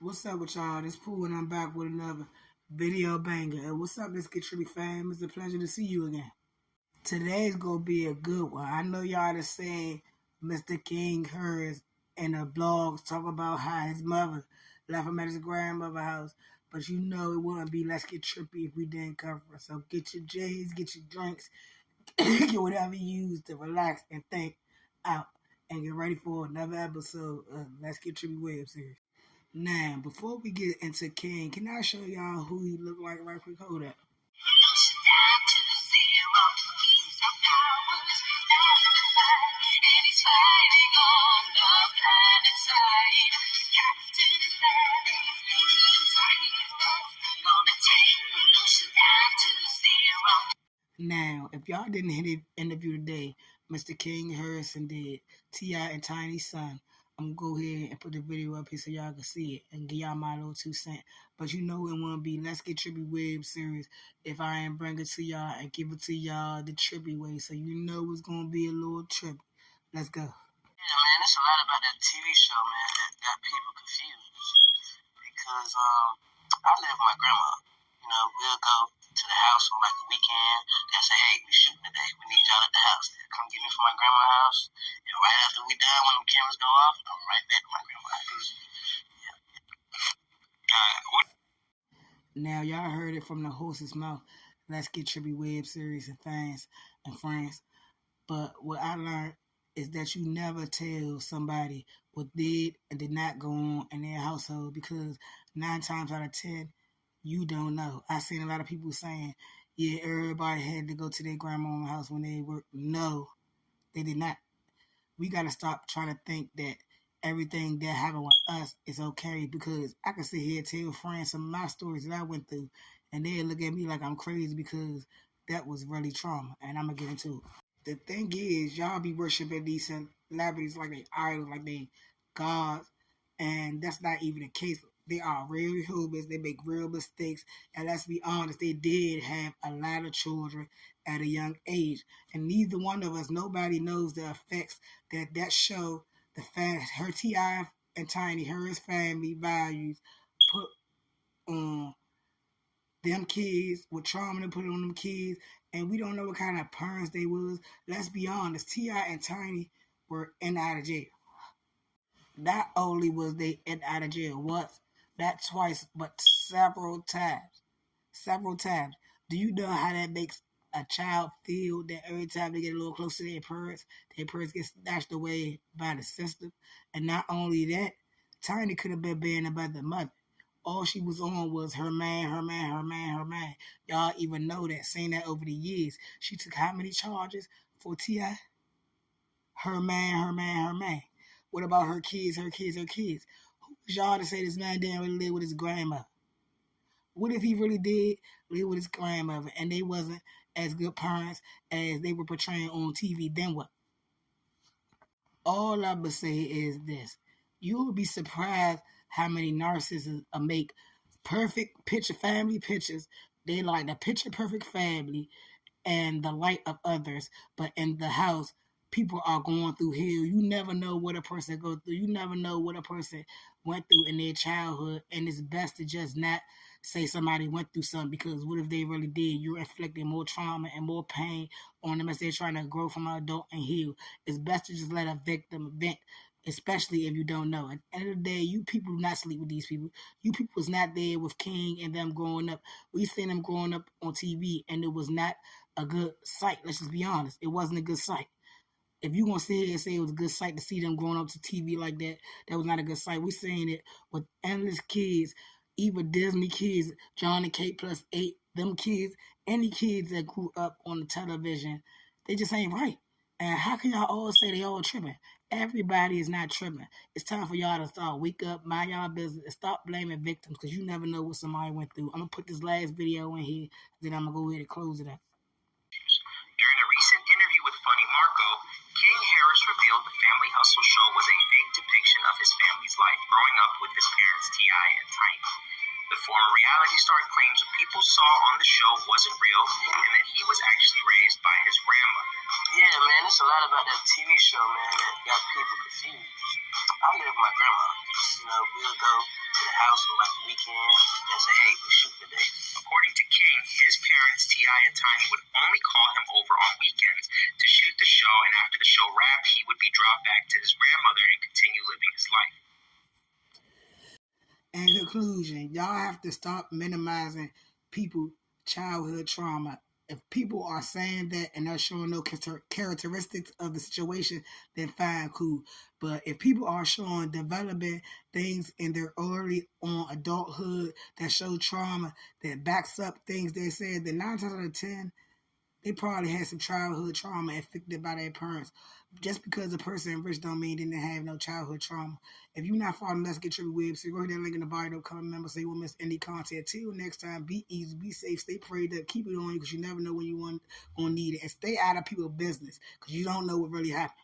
What's up with y'all? This Pooh and I'm back with another video banger. And what's up, Let's Get Trippy fam? It's a pleasure to see you again. Today's gonna be a good one. I know y'all have seen Mr. King Harris in the blogs talk about how his mother left him at his grandmother's house. But you know it wouldn't be Let's Get Trippy if we didn't cover it. So get your J's, get your drinks, get whatever you use to relax and think out. And get ready for another episode of Let's Get Trippy web series. Now, before we get into King, can I show y'all who he look like right quick? Hold up. Now, if y'all didn't hear the interview today, Mr. King Harrison did T.I and Tiny son. I'm gonna go ahead and put the video up here so y'all can see it and give y'all my little 2 cents. But you know it won't be Let's Get Trippy web series if I ain't bring it to y'all and give it to y'all the trippy way. So you know it's gonna be a little trippy. Let's go. Yeah, man, it's a lot about that TV show, man, that got people confused. Because I live with my grandma. You know, we'll go to the house on like a weekend. They'll say, hey, we shooting today. We need y'all at the house. They'll come get me from my grandma's house. And right after we done, when the cameras go off, I'm right back to my grandma's house. Now, y'all heard it from the horse's mouth. Let's Get Trippy web series and fans and friends. But what I learned is that you never tell somebody what did and did not go on in their household because 9 times out of 10, you don't know. I seen a lot of people saying, yeah, everybody had to go to their grandma's house when they worked. No, they did not. We got to stop trying to think that everything that happened with us is okay because I can sit here and tell friends some of my stories that I went through and they look at me like I'm crazy because that was really trauma and I'm going to get into it. The thing is, y'all be worshiping these celebrities like they idols, like they gods, and that's not even the case. They are real humans. They make real mistakes, and let's be honest, they did have a lot of children at a young age, and neither one of us, nobody knows the effects that show, the fact her T.I and Tiny Harris family values put on them kids, what trauma they put on them kids, and we don't know what kind of parents they was. Let's be honest, T.I and Tiny were in and out of jail. Not only was they in and out of jail once, not twice, but several times. Several times. Do you know how that makes a child feel that every time they get a little closer to their parents get snatched away by the system? And not only that, Tiny could have been being about the mother. All she was on was her man. Y'all even know that, seen that over the years. She took how many charges for T.I? Her man. What about her kids? Who was y'all to say this man didn't really live with his grandmother? What if he really did live with his grandmother and they wasn't as good parents as they were portraying on TV? Then what? All I would say is this. You will be surprised how many narcissists make perfect family pictures. They like the picture perfect family and the light of others. But in the house, people are going through hell. You never know what a person goes through. You never know what a person went through in their childhood. And it's best to just not say somebody went through something because what if they really did? You're inflicting more trauma and more pain on them as they're trying to grow from an adult and heal. It's best to just let a victim vent, especially if you don't know. At the end of the day, you people do not sleep with these people. You people was not there with King and them growing up. We seen them growing up on TV, and it was not a good sight. Let's just be honest. It wasn't a good sight. If you gonna sit here and say it was a good sight to see them growing up to TV like that, that was not a good sight. We seen it with endless kids, even Disney kids, John and Kate plus 8, them kids, any kids that grew up on the television, they just ain't right. And how can y'all all say they all tripping? Everybody is not tripping. It's time for y'all to start wake up, mind y'all business, and stop blaming victims because you never know what somebody went through. I'm gonna put this last video in here, then I'm gonna go ahead and close it up. During a recent interview with Funny Marco, King Harris revealed the Family Hustle show was a fake depiction of his family's life growing up with his parents T.I and Tiny. The former reality star claims what people saw on the show wasn't real and that he was actually raised by his grandmother. Yeah, man, it's a lot about that TV show, man, that got people confused. I live with my grandma. You know, we'll go to the house on like the weekend and say, hey, we're shooting today. According to King, his parents, T.I and Tiny, would only call him over on weekends to shoot the show, and after the show wrapped, he would be dropped back to his grandmother and continue living his life. In conclusion, y'all have to stop minimizing people's childhood trauma. If people are saying that and they're showing no characteristics of the situation, then fine, cool. But if people are showing developing things in their early on adulthood that show trauma, that backs up things they said, then 9 times out of 10, they probably had some childhood trauma inflicted by their parents. Just because a person rich don't mean they didn't have no childhood trauma. If you're not following Let's Get Trippy website, go ahead and link in the bio. Don't come remember so you won't miss any content. Till next time, be easy, be safe, stay prayed up, keep it on you because you never know when you gonna need it, and stay out of people's business because you don't know what really happened.